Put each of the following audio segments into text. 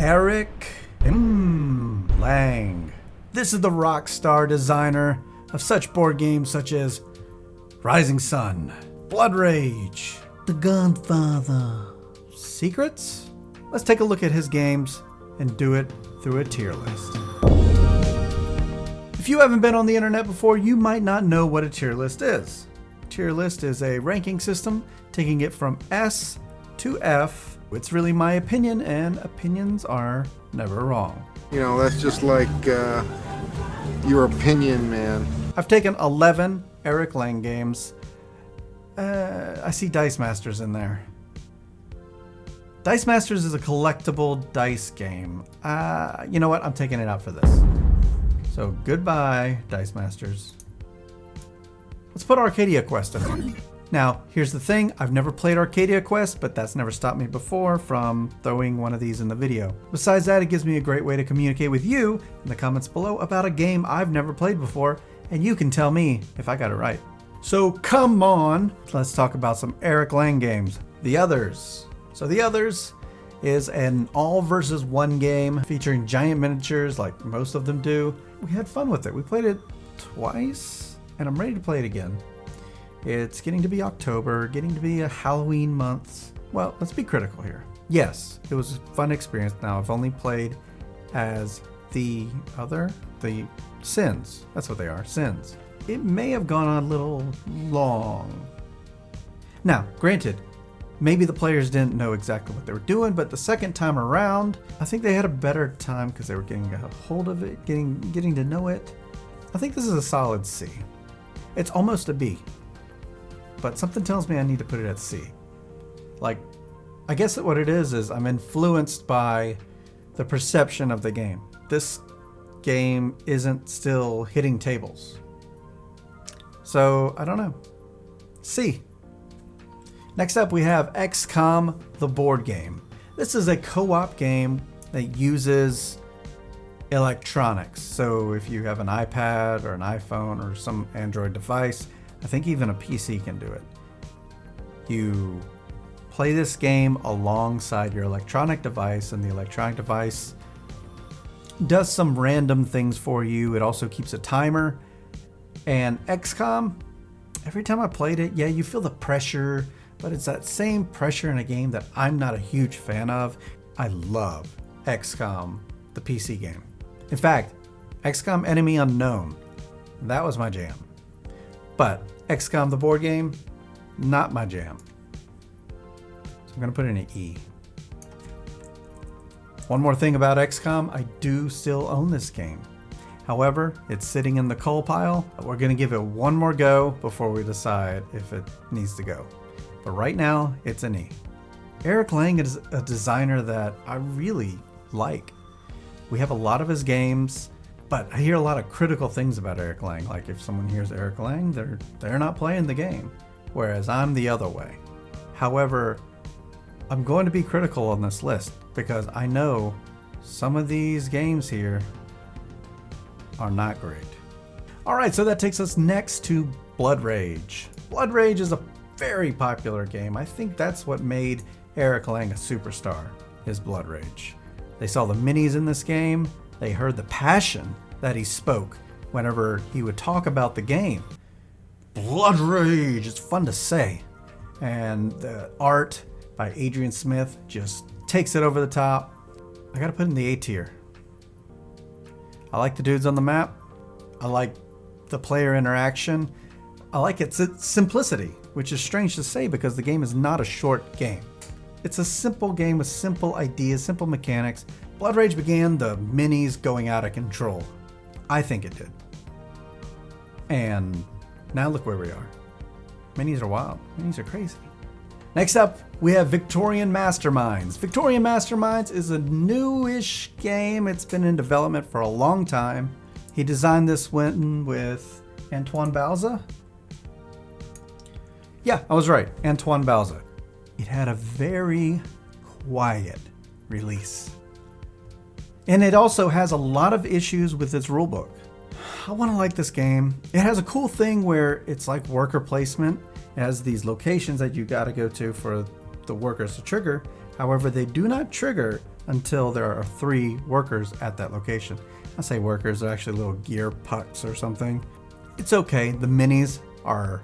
Eric Lang. This is the rock star designer of such board games such as Rising Sun, Blood Rage, The Godfather, Secrets. Let's take a look at his games and do it through a tier list. If you haven't been on the internet before, you might not know what a tier list is. A tier list is a ranking system taking it from S to F. It's really my opinion, and opinions are never wrong. You know, that's just like your opinion, man. I've taken 11 Eric Lang games. I see Dice Masters in there. Dice Masters is a collectible dice game. You know what? I'm taking it out for this. So goodbye, Dice Masters. Let's put Arcadia Quest in there. Now, here's the thing. I've never played Arcadia Quest, but that's never stopped me before from throwing one of these in the video. Besides that, it gives me a great way to communicate with you in the comments below about a game I've never played before, and you can tell me if I got it right. So come on, let's talk about some Eric Lang games. The Others. So The Others is an all versus one game featuring giant miniatures like most of them do. We had fun with it. We played it twice, and I'm ready to play it again. It's getting to be October, getting to be a Halloween month. Well, let's be critical here. Yes, it was a fun experience. Now, I've only played as the Sins. That's what they are, Sins. It may have gone on a little long. Now, granted, maybe the players didn't know exactly what they were doing, but the second time around, I think they had a better time because they were getting a hold of it, getting to know it. I think this is a solid C. It's almost a B. But something tells me I need to put it at C. Like, I guess what it is I'm influenced by the perception of the game. This game isn't still hitting tables. So, I don't know. C. Next up we have XCOM, the board game. This is a co-op game that uses electronics. So if you have an iPad or an iPhone or some Android device, I think even a PC can do it. You play this game alongside your electronic device, and the electronic device does some random things for you. It also keeps a timer. And XCOM, every time I played it, yeah, you feel the pressure, but it's that same pressure in a game that I'm not a huge fan of. I love XCOM, the PC game. In fact, XCOM Enemy Unknown, that was my jam. But XCOM, the board game, not my jam. So I'm going to put it in an E. One more thing about XCOM, I do still own this game. However, it's sitting in the coal pile. We're going to give it one more go before we decide if it needs to go. But right now, it's an E. Eric Lang is a designer that I really like. We have a lot of his games, but I hear a lot of critical things about Eric Lang. Like if someone hears Eric Lang, they're not playing the game, whereas I'm the other way. However, I'm going to be critical on this list because I know some of these games here are not great. All right, so that takes us next to Blood Rage. Blood Rage is a very popular game. I think that's what made Eric Lang a superstar, his Blood Rage. They saw the minis in this game. They heard the passion that he spoke whenever he would talk about the game. Blood Rage, it's fun to say. And the art by Adrian Smith just takes it over the top. I gotta put it in the A tier. I like the dudes on the map. I like the player interaction. I like its simplicity, which is strange to say because the game is not a short game. It's a simple game with simple ideas, simple mechanics. Blood Rage began the minis going out of control. I think it did. And now look where we are. Minis are wild. Minis are crazy. Next up, we have Victorian Masterminds. Victorian Masterminds is a newish game. It's been in development for a long time. He designed this one with Antoine Balza. Yeah, I was right. Antoine Balza. It had a very quiet release. And it also has a lot of issues with its rulebook. I want to like this game. It has a cool thing where it's like worker placement. It has these locations that you got to go to for the workers to trigger. However, they do not trigger until there are 3 workers at that location. I say workers, they're actually little gear pucks or something. It's okay. The minis are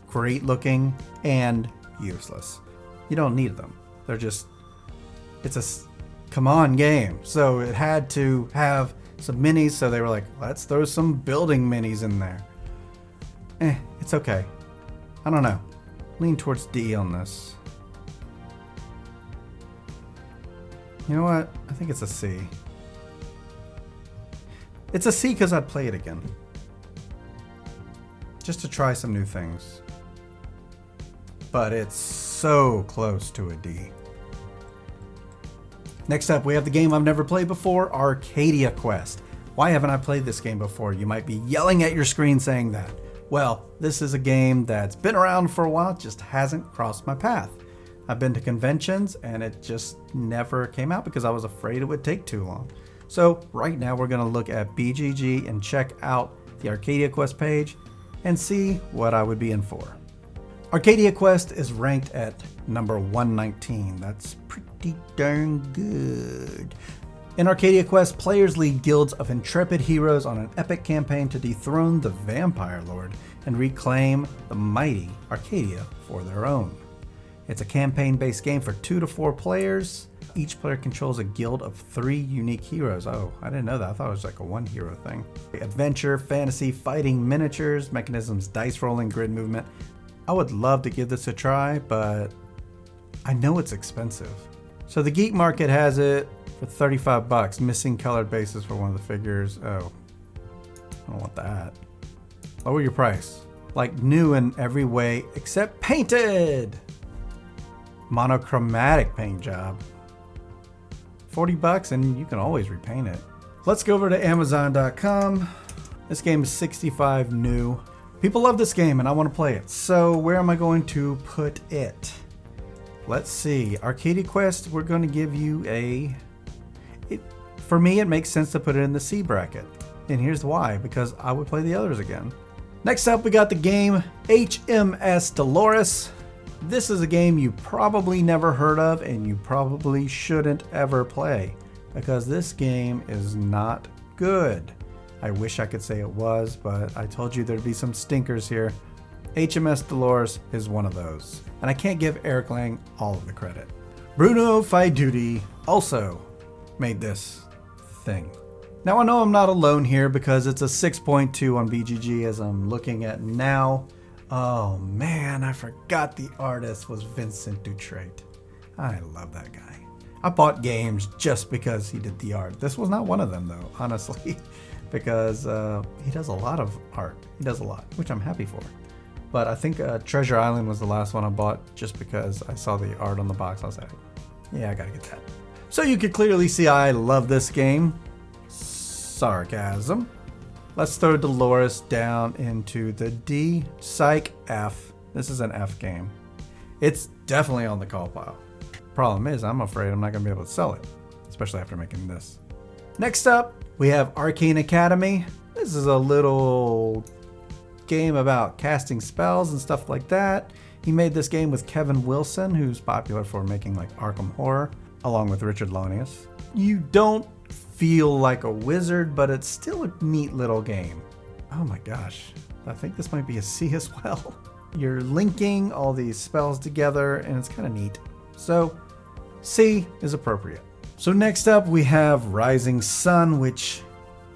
great looking and useless. You don't need them. They're just, it's a come on game. So it had to have some minis, so they were like, let's throw some building minis in there. It's okay. I don't know. Lean towards D on this. You know what? I think it's a C. It's a C because I'd play it again. Just to try some new things. But it's so close to a D. Next up, we have the game I've never played before, Arcadia Quest. Why haven't I played this game before? You might be yelling at your screen saying that. Well, this is a game that's been around for a while, just hasn't crossed my path. I've been to conventions and it just never came out because I was afraid it would take too long. So right now we're going to look at BGG and check out the Arcadia Quest page and see what I would be in for. Arcadia Quest is ranked at number 119. That's pretty darn good. In Arcadia Quest, players lead guilds of intrepid heroes on an epic campaign to dethrone the Vampire Lord and reclaim the mighty Arcadia for their own. It's a campaign-based game for 2 to 4 players. Each player controls a guild of 3 unique heroes. Oh, I didn't know that. I thought it was like a 1 hero thing. Adventure, fantasy, fighting, miniatures, mechanisms, dice rolling, grid movement. I would love to give this a try, but I know it's expensive. So the Geek Market has it for $35, missing colored bases for one of the figures. Oh, I don't want that. Lower your price. Like new in every way except painted. Monochromatic paint job. $40 and you can always repaint it. Let's go over to Amazon.com. This game is $65 new. People love this game and I want to play it. So where am I going to put it? Let's see. Arcadia Quest, we're going to give you for me, it makes sense to put it in the C bracket. And here's why, because I would play the others again. Next up, we got the game HMS Dolores. This is a game you probably never heard of and you probably shouldn't ever play because this game is not good. I wish I could say it was, but I told you there'd be some stinkers here. HMS Dolores is one of those. And I can't give Eric Lang all of the credit. Bruno Faiduti also made this thing. Now I know I'm not alone here because it's a 6.2 on BGG as I'm looking at now. Oh man, I forgot the artist was Vincent Dutrait. I love that guy. I bought games just because he did the art. This was not one of them though, honestly, because he does a lot of art. He does a lot, which I'm happy for. But I think Treasure Island was the last one I bought just because I saw the art on the box. I was like, yeah, I gotta get that. So you could clearly see I love this game. Sarcasm. Let's throw Dolores down into the D. Psych F. This is an F game. It's definitely on the call pile. Problem is, I'm afraid I'm not going to be able to sell it, especially after making this. Next up, we have Arcane Academy. This is a little game about casting spells and stuff like that. He made this game with Kevin Wilson, who's popular for making like Arkham Horror, along with Richard Lonius. You don't feel like a wizard, but it's still a neat little game. Oh my gosh, I think this might be a C as well. You're linking all these spells together and it's kind of neat. So C is appropriate. So next up we have Rising Sun, which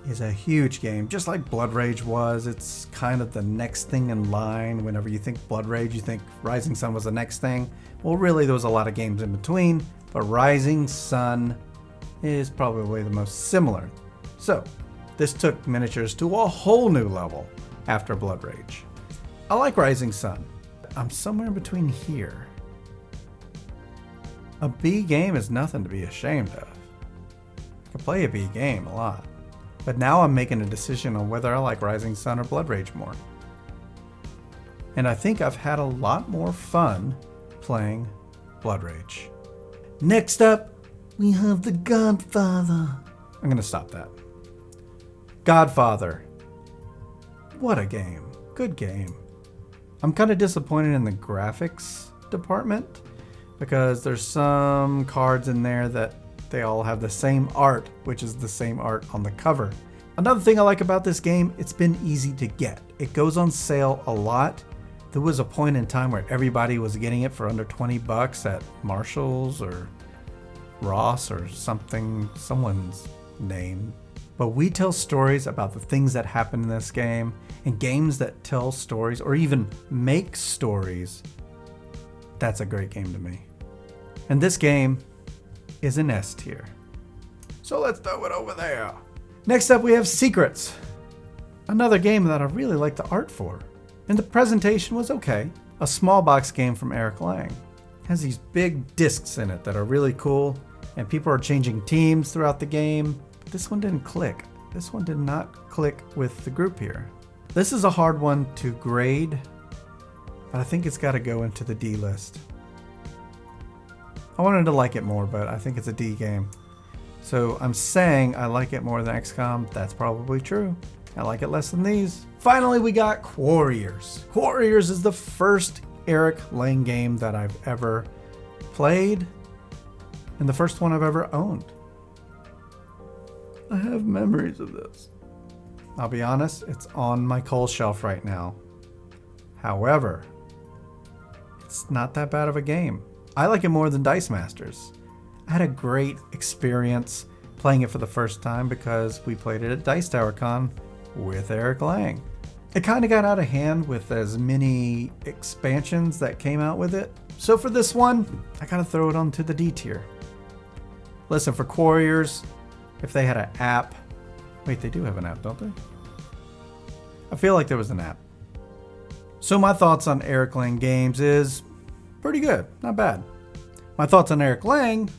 is a huge game, just like Blood Rage was. It's kind of the next thing in line. Whenever you think Blood Rage, you think Rising Sun was the next thing. Well, really there was a lot of games in between, but Rising Sun is probably the most similar. So this took miniatures to a whole new level after Blood Rage. I like Rising Sun. I'm somewhere in between here. A B game is nothing to be ashamed of. I can play a B game a lot. But now I'm making a decision on whether I like Rising Sun or Blood Rage more. And I think I've had a lot more fun playing Blood Rage. Next up, we have The Godfather. I'm gonna stop that. Godfather. What a game. Good game. I'm kind of disappointed in the graphics department because there's some cards in there that They all have the same art, which is the same art on the cover. Another thing I like about this game, it's been easy to get. It goes on sale a lot. There was a point in time where everybody was getting it for under 20 bucks at Marshall's or Ross or something, someone's name. But we tell stories about the things that happen in this game, and games that tell stories or even make stories. That's a great game to me. And this game is an S tier. So let's throw it over there. Next up we have Secrets. Another game that I really like the art for. And the presentation was okay. A small box game from Eric Lang. It has these big discs in it that are really cool, and people are changing teams throughout the game. But this one didn't click. This one did not click with the group here. This is a hard one to grade, but I think it's got to go into the D list. I wanted to like it more, but I think it's a D game. So I'm saying I like it more than XCOM. That's probably true. I like it less than these. Finally, we got Quarriors. Quarriors is the first Eric Lang game that I've ever played, and the first one I've ever owned. I have memories of this. I'll be honest, it's on my coal shelf right now. However, it's not that bad of a game. I like it more than Dice Masters. I had a great experience playing it for the first time because we played it at Dice Tower Con with Eric Lang. It kind of got out of hand with as many expansions that came out with it. So for this one, I gotta throw it onto the D tier. Listen, for Quarriors, if they had an app, wait, they do have an app, don't they? I feel like there was an app. So my thoughts on Eric Lang games is pretty good, not bad. My thoughts on Eric Lang,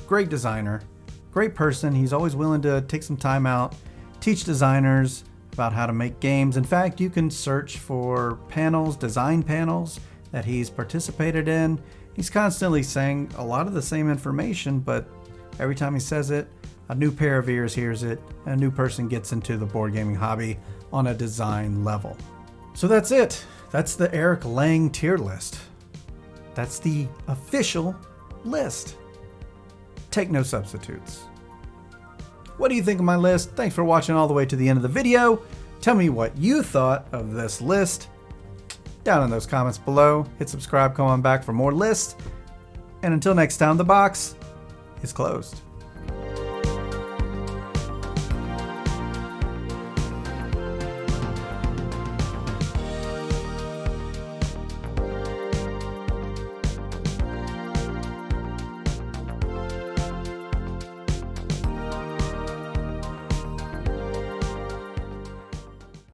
great designer, great person. He's always willing to take some time out, teach designers about how to make games. In fact, you can search for panels, design panels that he's participated in. He's constantly saying a lot of the same information, but every time he says it, a new pair of ears hears it, and a new person gets into the board gaming hobby on a design level. So that's it. That's the Eric Lang tier list. That's the official list. Take no substitutes. What do you think of my list? Thanks for watching all the way to the end of the video. Tell me what you thought of this list down in those comments below. Hit subscribe, come on back for more lists. And until next time, the box is closed.